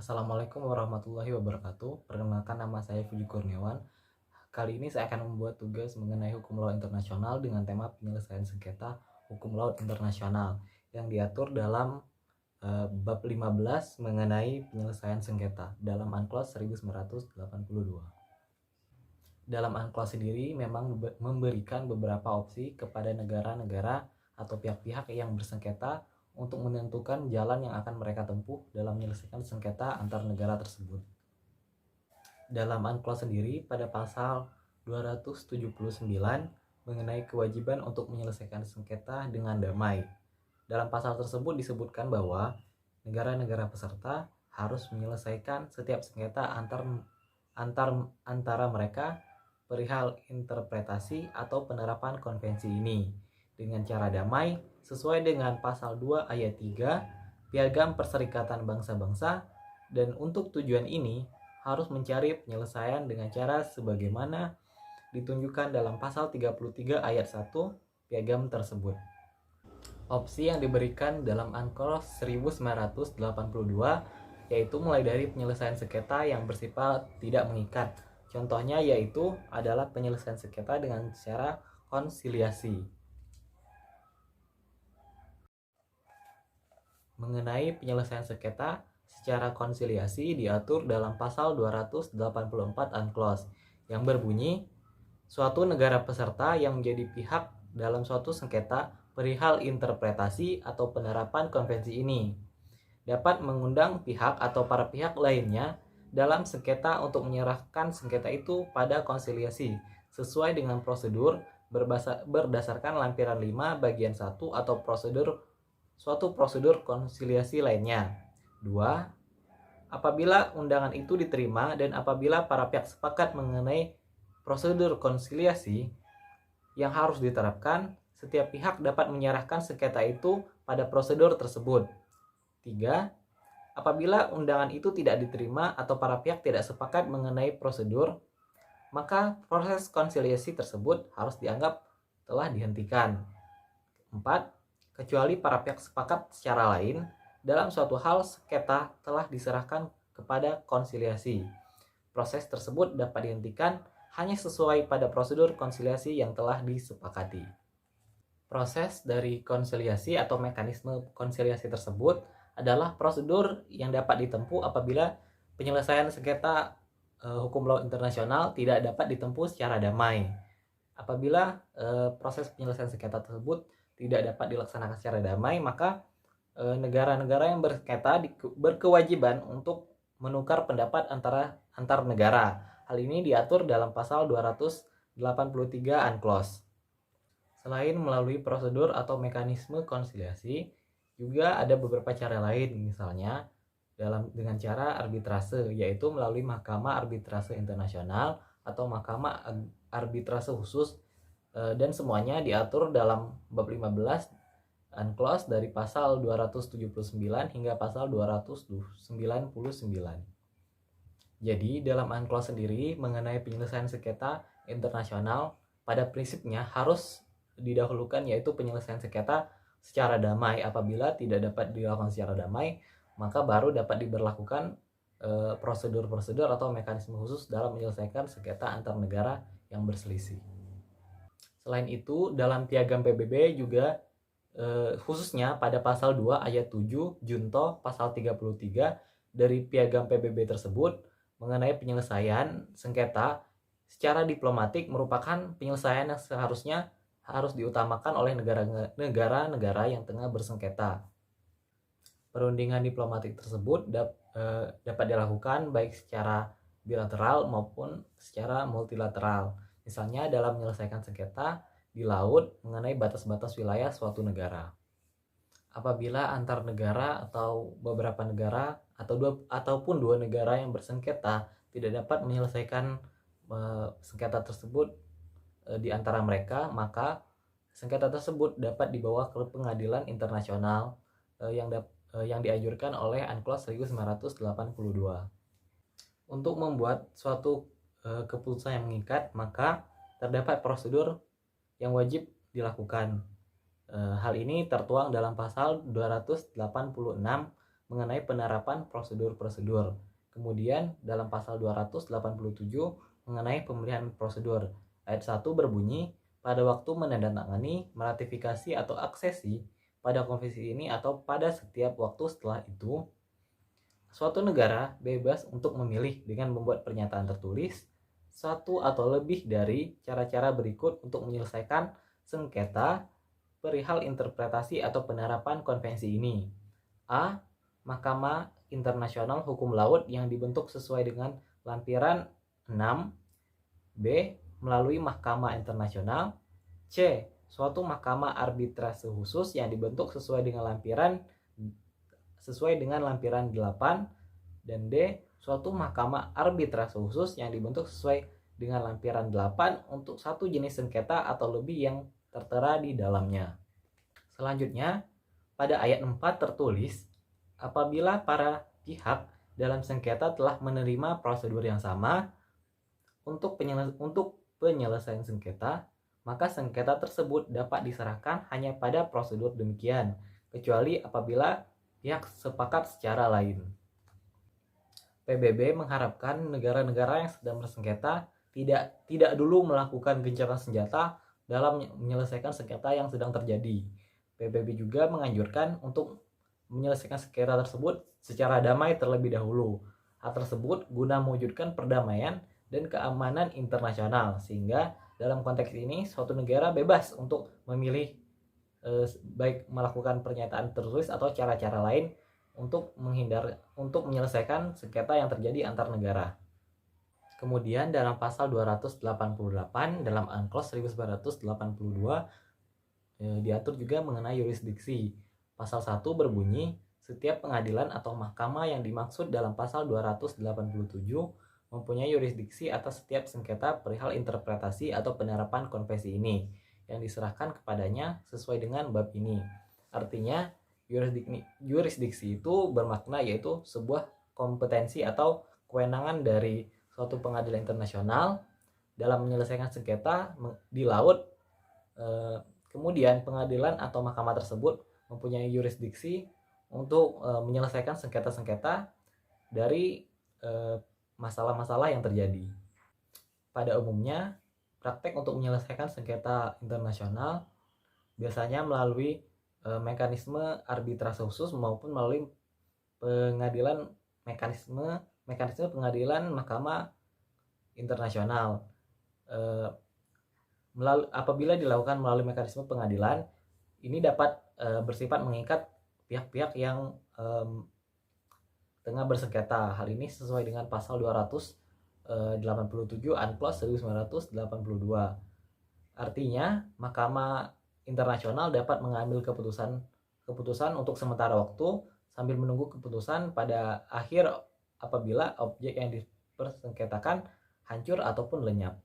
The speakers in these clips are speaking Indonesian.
Assalamualaikum warahmatullahi wabarakatuh. Perkenalkan, nama saya Puji Kurniawan. Kali ini saya akan membuat tugas mengenai hukum laut internasional dengan tema penyelesaian sengketa hukum laut internasional yang diatur dalam bab 15 mengenai penyelesaian sengketa dalam UNCLOS 1982. Dalam UNCLOS sendiri memang memberikan beberapa opsi kepada negara-negara atau pihak-pihak yang bersengketa untuk menentukan jalan yang akan mereka tempuh dalam menyelesaikan sengketa antar negara tersebut. Dalam UNCLOS sendiri pada pasal 279 mengenai kewajiban untuk menyelesaikan sengketa dengan damai. Dalam pasal tersebut disebutkan bahwa negara-negara peserta harus menyelesaikan setiap sengketa antara mereka perihal interpretasi atau penerapan konvensi ini dengan cara damai sesuai dengan pasal 2 ayat 3 Piagam Perserikatan Bangsa-Bangsa, dan untuk tujuan ini harus mencari penyelesaian dengan cara sebagaimana ditunjukkan dalam pasal 33 ayat 1 Piagam tersebut. Opsi yang diberikan dalam UNCLOS 1982 yaitu mulai dari penyelesaian sengketa yang bersifat tidak mengikat. Contohnya yaitu adalah penyelesaian sengketa dengan cara konsiliasi. Mengenai penyelesaian sengketa secara konsiliasi diatur dalam pasal 284 UNCLOS yang berbunyi, suatu negara peserta yang menjadi pihak dalam suatu sengketa perihal interpretasi atau penerapan konvensi ini dapat mengundang pihak atau para pihak lainnya dalam sengketa untuk menyerahkan sengketa itu pada konsiliasi sesuai dengan prosedur berdasarkan lampiran 5 bagian 1 atau suatu prosedur konsiliasi lainnya. 2. Apabila undangan itu diterima dan apabila para pihak sepakat mengenai prosedur konsiliasi yang harus diterapkan, setiap pihak dapat menyerahkan sengketa itu pada prosedur tersebut. 3. Apabila undangan itu tidak diterima atau para pihak tidak sepakat mengenai prosedur, maka proses konsiliasi tersebut harus dianggap telah dihentikan. 4. Kecuali para pihak sepakat secara lain, dalam suatu hal sengketa telah diserahkan kepada konsiliasi. Proses tersebut dapat dihentikan hanya sesuai pada prosedur konsiliasi yang telah disepakati. Proses dari konsiliasi atau mekanisme konsiliasi tersebut adalah prosedur yang dapat ditempuh apabila penyelesaian sengketa hukum laut internasional tidak dapat ditempuh secara damai. Apabila proses penyelesaian sengketa tersebut tidak dapat dilaksanakan secara damai, maka negara-negara yang bersengketa berkewajiban untuk menukar pendapat antar negara. Hal ini diatur dalam pasal 283 UNCLOS. Selain melalui prosedur atau mekanisme konsiliasi, juga ada beberapa cara lain, misalnya dengan cara arbitrase, yaitu melalui Mahkamah Arbitrase Internasional atau Mahkamah Arbitrase Khusus, dan semuanya diatur dalam bab 15 UNCLOS dari pasal 279 hingga pasal 299. Jadi dalam UNCLOS sendiri mengenai penyelesaian sengketa internasional pada prinsipnya harus didahulukan yaitu penyelesaian sengketa secara damai. Apabila tidak dapat dilakukan secara damai, maka baru dapat diberlakukan prosedur-prosedur atau mekanisme khusus dalam menyelesaikan sengketa antar negara yang berselisih. Selain itu, dalam Piagam PBB juga khususnya pada pasal 2 ayat 7 junto pasal 33 dari Piagam PBB tersebut mengenai penyelesaian sengketa secara diplomatik merupakan penyelesaian yang seharusnya harus diutamakan oleh negara-negara yang tengah bersengketa. Perundingan diplomatik tersebut dapat dilakukan baik secara bilateral maupun secara multilateral. Misalnya dalam menyelesaikan sengketa di laut mengenai batas-batas wilayah suatu negara. Apabila antar negara atau beberapa negara ataupun dua negara yang bersengketa tidak dapat menyelesaikan sengketa tersebut di antara mereka, maka sengketa tersebut dapat dibawa ke pengadilan internasional yang dianjurkan oleh UNCLOS 1982. Untuk membuat suatu keputusan yang mengikat, maka terdapat prosedur yang wajib dilakukan. Hal ini tertuang dalam pasal 286 mengenai penerapan prosedur-prosedur. Kemudian dalam pasal 287 mengenai pemilihan prosedur. Ayat 1 berbunyi, pada waktu menandatangani, meratifikasi atau aksesi pada konvensi ini atau pada setiap waktu setelah itu, suatu negara bebas untuk memilih dengan membuat pernyataan tertulis satu atau lebih dari cara-cara berikut untuk menyelesaikan sengketa perihal interpretasi atau penerapan konvensi ini. A. Mahkamah Internasional Hukum Laut yang dibentuk sesuai dengan lampiran 6. B. Melalui Mahkamah Internasional. C. Suatu mahkamah arbitrase khusus yang dibentuk sesuai dengan lampiran 8, dan D. Suatu mahkamah arbitrase khusus yang dibentuk sesuai dengan lampiran 8 untuk satu jenis sengketa atau lebih yang tertera di dalamnya. Selanjutnya, pada ayat 4 tertulis, apabila para pihak dalam sengketa telah menerima prosedur yang sama untuk penyelesaian sengketa, maka sengketa tersebut dapat diserahkan hanya pada prosedur demikian, kecuali apabila pihak sepakat secara lain. PBB mengharapkan negara-negara yang sedang bersengketa tidak dulu melakukan gencatan senjata dalam menyelesaikan sengketa yang sedang terjadi. PBB juga menganjurkan untuk menyelesaikan sengketa tersebut secara damai terlebih dahulu. Hal tersebut guna mewujudkan perdamaian dan keamanan internasional, sehingga dalam konteks ini suatu negara bebas untuk memilih baik melakukan pernyataan tertulis atau cara-cara lain untuk menyelesaikan sengketa yang terjadi antar negara. Kemudian dalam pasal 288 dalam Unclos 1982 diatur juga mengenai yurisdiksi. Pasal 1 berbunyi, setiap pengadilan atau mahkamah yang dimaksud dalam pasal 287 mempunyai yurisdiksi atas setiap sengketa perihal interpretasi atau penerapan konvensi ini yang diserahkan kepadanya sesuai dengan bab ini. Artinya, yurisdiksi itu bermakna yaitu sebuah kompetensi atau kewenangan dari suatu pengadilan internasional dalam menyelesaikan sengketa di laut. Kemudian pengadilan atau mahkamah tersebut mempunyai yurisdiksi untuk menyelesaikan sengketa-sengketa dari masalah-masalah yang terjadi. Pada umumnya, praktek untuk menyelesaikan sengketa internasional biasanya melalui mekanisme arbitrase khusus maupun melalui mekanisme pengadilan mahkamah internasional. Apabila dilakukan melalui mekanisme pengadilan, ini dapat bersifat mengikat pihak-pihak yang tengah bersengketa. Hal ini sesuai dengan pasal 287 Unclos 1982. Artinya, Mahkamah Internasional dapat mengambil keputusan untuk sementara waktu sambil menunggu keputusan pada akhir apabila objek yang dipersengketakan hancur ataupun lenyap.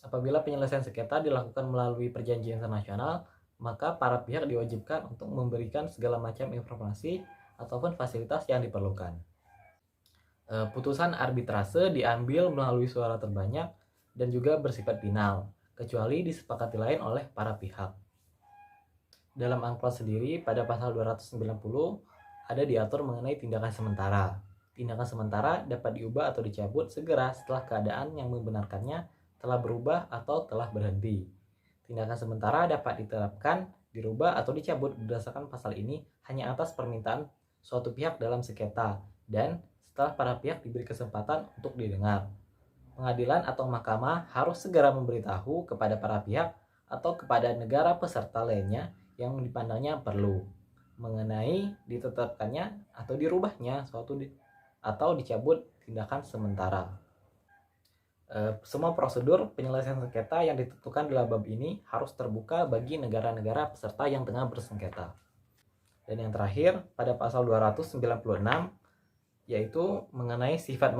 Apabila penyelesaian sengketa dilakukan melalui perjanjian internasional, maka para pihak diwajibkan untuk memberikan segala macam informasi ataupun fasilitas yang diperlukan. Putusan arbitrase diambil melalui suara terbanyak dan juga bersifat final, kecuali disepakati lain oleh para pihak. Dalam Unclos sendiri, pada pasal 290 ada diatur mengenai tindakan sementara. Tindakan sementara dapat diubah atau dicabut segera setelah keadaan yang membenarkannya telah berubah atau telah berhenti. Tindakan sementara dapat diterapkan, dirubah atau dicabut berdasarkan pasal ini hanya atas permintaan suatu pihak dalam sengketa dan setelah para pihak diberi kesempatan untuk didengar. Pengadilan atau mahkamah harus segera memberitahu kepada para pihak atau kepada negara peserta lainnya yang dipandangnya perlu mengenai ditetapkannya atau dirubahnya suatu atau dicabut tindakan sementara. Semua prosedur penyelesaian sengketa yang ditentukan dalam bab ini harus terbuka bagi negara-negara peserta yang tengah bersengketa. Dan yang terakhir, pada pasal 296 yaitu mengenai sifat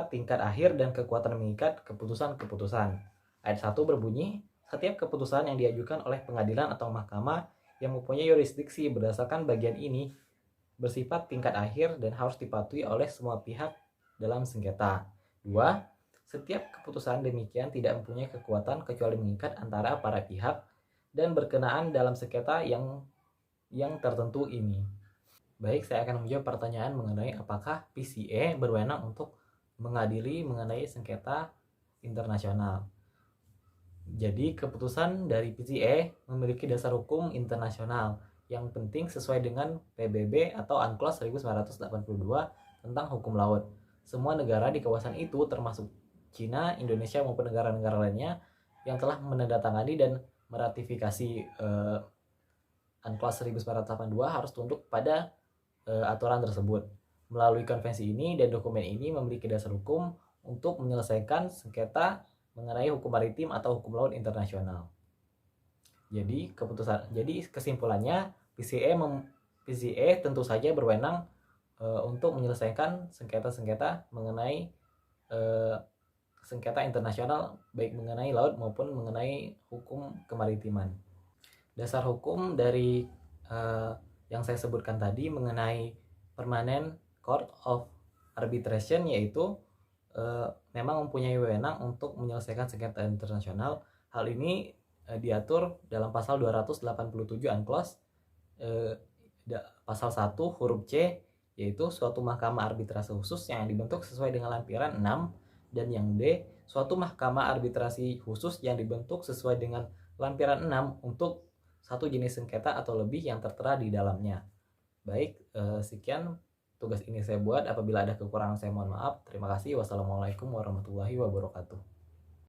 tingkat akhir dan kekuatan mengikat keputusan-keputusan. Ayat 1 berbunyi, setiap keputusan yang diajukan oleh pengadilan atau mahkamah yang mempunyai yurisdiksi berdasarkan bagian ini bersifat tingkat akhir dan harus dipatuhi oleh semua pihak dalam sengketa. 2. Setiap keputusan demikian tidak mempunyai kekuatan kecuali mengikat antara para pihak dan berkenaan dalam sengketa yang tertentu ini. Baik, saya akan menjawab pertanyaan mengenai apakah PCA berwenang untuk mengadili mengenai sengketa internasional. Jadi, keputusan dari PCA memiliki dasar hukum internasional yang penting sesuai dengan PBB atau UNCLOS 1982 tentang hukum laut. Semua negara di kawasan itu termasuk Cina, Indonesia maupun negara-negara lainnya yang telah menandatangani dan meratifikasi UNCLOS 1982 harus tunduk pada aturan tersebut. Melalui konvensi ini dan dokumen ini memiliki dasar hukum untuk menyelesaikan sengketa mengenai hukum maritim atau hukum laut internasional. Jadi kesimpulannya PCA tentu saja berwenang untuk menyelesaikan sengketa-sengketa mengenai sengketa internasional, baik mengenai laut maupun mengenai hukum kemaritiman. Dasar hukum dari yang saya sebutkan tadi mengenai Permanent Court of Arbitration yaitu memang mempunyai wewenang untuk menyelesaikan sengketa internasional. Hal ini diatur dalam pasal 287 UNCLOS pasal 1 huruf C, yaitu suatu mahkamah arbitrase khusus yang dibentuk sesuai dengan lampiran 6, dan yang D, suatu mahkamah arbitrasi khusus yang dibentuk sesuai dengan lampiran 6 untuk satu jenis sengketa atau lebih yang tertera di dalamnya. Baik, sekian tugas ini saya buat. Apabila ada kekurangan saya mohon maaf. Terima kasih. Wassalamualaikum warahmatullahi wabarakatuh.